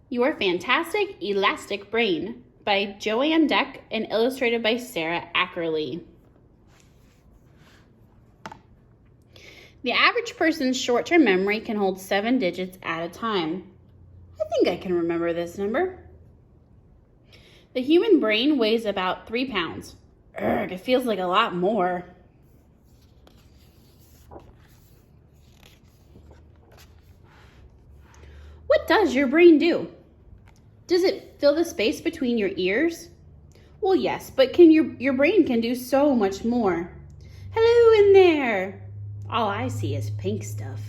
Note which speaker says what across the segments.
Speaker 1: Your Fantastic Elastic Brain by JoAnn Deak and illustrated by Sarah Ackerley. The average person's short-term memory can hold 7 digits at a time. I think I can remember this number. The human brain weighs about 3 pounds. Ugh, it feels like a lot more. What does your brain do? Does it fill the space between your ears? Well, yes, but your brain can do so much more. Hello in there. All I see is pink stuff.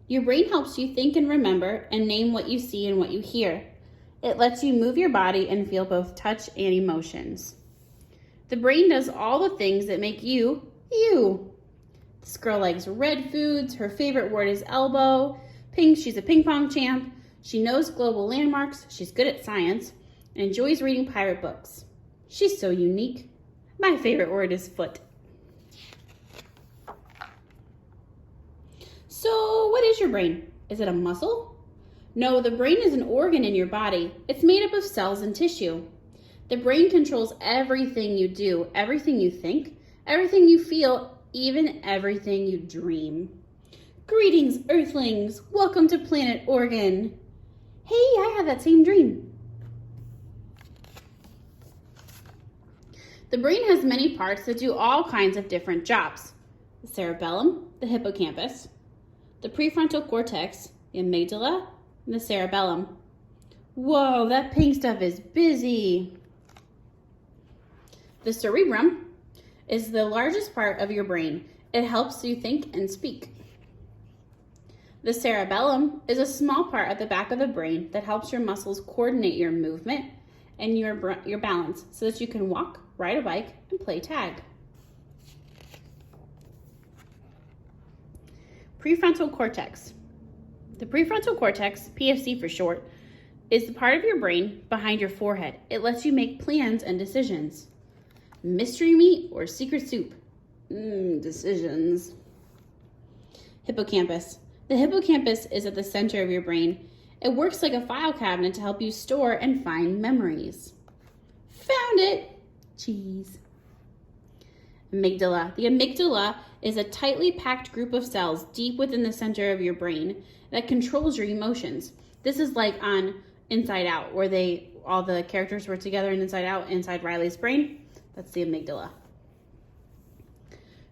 Speaker 1: Your brain helps you think and remember and name what you see and what you hear. It lets you move your body and feel both touch and emotions. The brain does all the things that make you, you. This girl likes red foods. Her favorite word is elbow. She's a ping pong champ. She knows global landmarks. She's good at science and enjoys reading pirate books. She's so unique. My favorite word is foot. So what is your brain? Is it a muscle? No, the brain is an organ in your body. It's made up of cells and tissue. The brain controls everything you do, everything you think, everything you feel, even everything you dream. Greetings, Earthlings. Welcome to Planet Oregon. Hey, I had that same dream. The brain has many parts that do all kinds of different jobs. The cerebellum, the hippocampus, the prefrontal cortex, the amygdala, and the cerebellum. Whoa, that pink stuff is busy. The cerebrum is the largest part of your brain. It helps you think and speak. The cerebellum is a small part at the back of the brain that helps your muscles coordinate your movement and your balance so that you can walk, ride a bike, and play tag. Prefrontal cortex. The prefrontal cortex, PFC for short, is the part of your brain behind your forehead. It lets you make plans and decisions. Mystery meat or secret soup? Decisions. Hippocampus. The hippocampus is at the center of your brain. It works like a file cabinet to help you store and find memories. Found it! Cheese. Amygdala. The amygdala is a tightly packed group of cells deep within the center of your brain that controls your emotions. This is like on Inside Out, where all the characters were together in Inside Out, inside Riley's brain. That's the amygdala.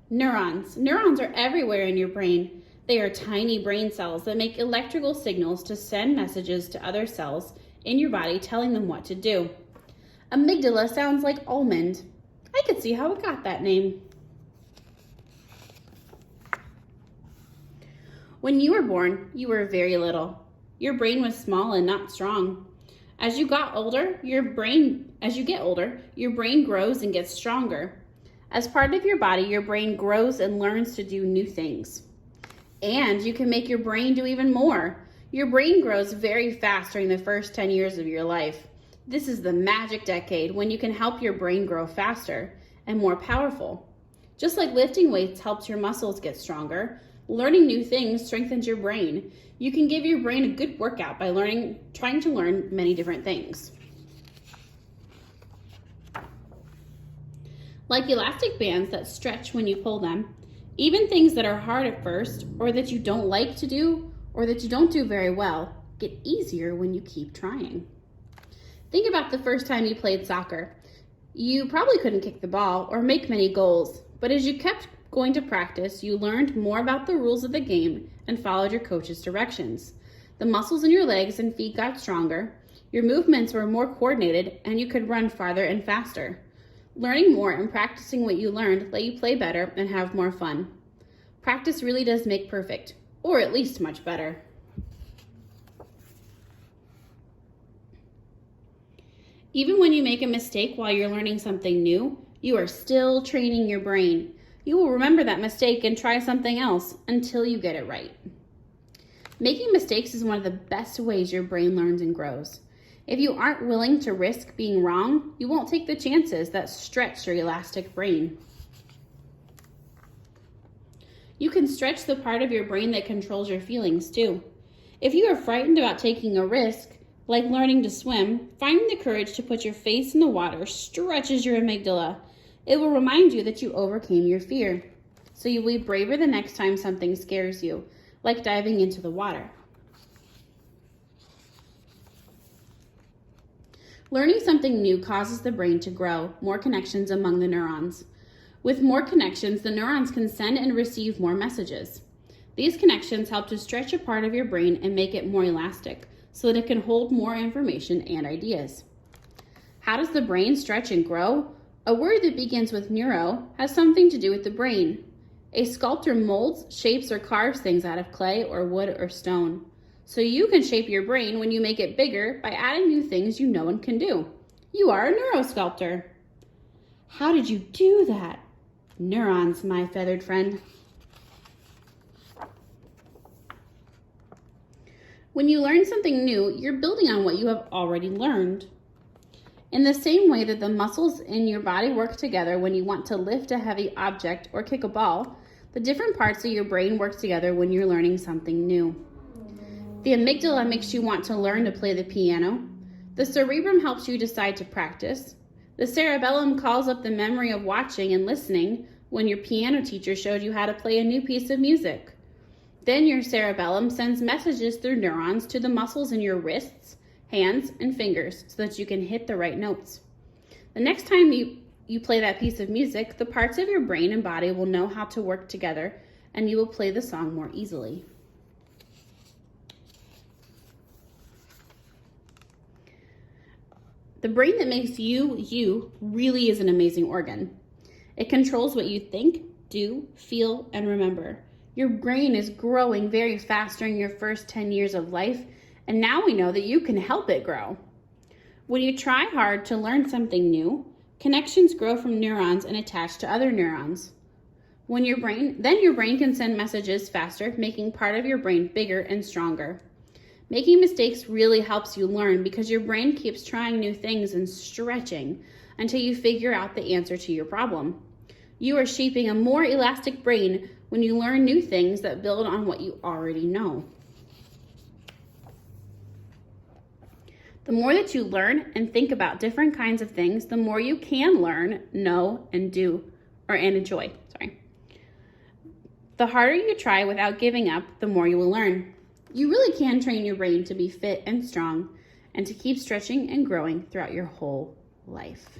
Speaker 1: Neurons. Neurons are everywhere in your brain. They are tiny brain cells that make electrical signals to send messages to other cells in your body telling them what to do. Amygdala sounds like almond. I could see how it got that name. When you were born, you were very little. Your brain was small and not strong. As you get older, your brain grows and gets stronger. As part of your body, your brain grows and learns to do new things. And you can make your brain do even more. Your brain grows very fast during the first 10 years of your life. This is the magic decade when you can help your brain grow faster and more powerful. Just like lifting weights helps your muscles get stronger, learning new things strengthens your brain. You can give your brain a good workout by trying to learn many different things. Like elastic bands that stretch when you pull them, even things that are hard at first, or that you don't like to do, or that you don't do very well, get easier when you keep trying. Think about the first time you played soccer. You probably couldn't kick the ball or make many goals, but as you kept going to practice, you learned more about the rules of the game and followed your coach's directions. The muscles in your legs and feet got stronger, your movements were more coordinated, and you could run farther and faster. Learning more and practicing what you learned let you play better and have more fun. Practice really does make perfect, or at least much better. Even when you make a mistake while you're learning something new, you are still training your brain. You will remember that mistake and try something else until you get it right. Making mistakes is one of the best ways your brain learns and grows. If you aren't willing to risk being wrong, you won't take the chances that stretch your elastic brain. You can stretch the part of your brain that controls your feelings too. If you are frightened about taking a risk, like learning to swim, finding the courage to put your face in the water stretches your amygdala. It will remind you that you overcame your fear. So you will be braver the next time something scares you, like diving into the water. Learning something new causes the brain to grow more connections among the neurons. With more connections, the neurons can send and receive more messages. These connections help to stretch a part of your brain and make it more elastic so that it can hold more information and ideas. How does the brain stretch and grow? A word that begins with neuro has something to do with the brain. A sculptor molds, shapes, or carves things out of clay or wood or stone. So you can shape your brain when you make it bigger by adding new things you know and can do. You are a neurosculptor. How did you do that? Neurons, my feathered friend. When you learn something new, you're building on what you have already learned. In the same way that the muscles in your body work together when you want to lift a heavy object or kick a ball, the different parts of your brain work together when you're learning something new. The amygdala makes you want to learn to play the piano. The cerebrum helps you decide to practice. The cerebellum calls up the memory of watching and listening when your piano teacher showed you how to play a new piece of music. Then your cerebellum sends messages through neurons to the muscles in your wrists, hands, and fingers so that you can hit the right notes. The next time you play that piece of music, the parts of your brain and body will know how to work together and you will play the song more easily. The brain that makes you really is an amazing organ. It controls what you think, do, feel, and remember. Your brain is growing very fast during your first 10 years of life, and now we know that you can help it grow. When you try hard to learn something new, connections grow from neurons and attach to other neurons. Then your brain can send messages faster, making part of your brain bigger and stronger. Making mistakes really helps you learn because your brain keeps trying new things and stretching until you figure out the answer to your problem. You are shaping a more elastic brain when you learn new things that build on what you already know. The more that you learn and think about different kinds of things, the more you can learn, know, and enjoy. The harder you try without giving up, the more you will learn. You really can train your brain to be fit and strong and to keep stretching and growing throughout your whole life.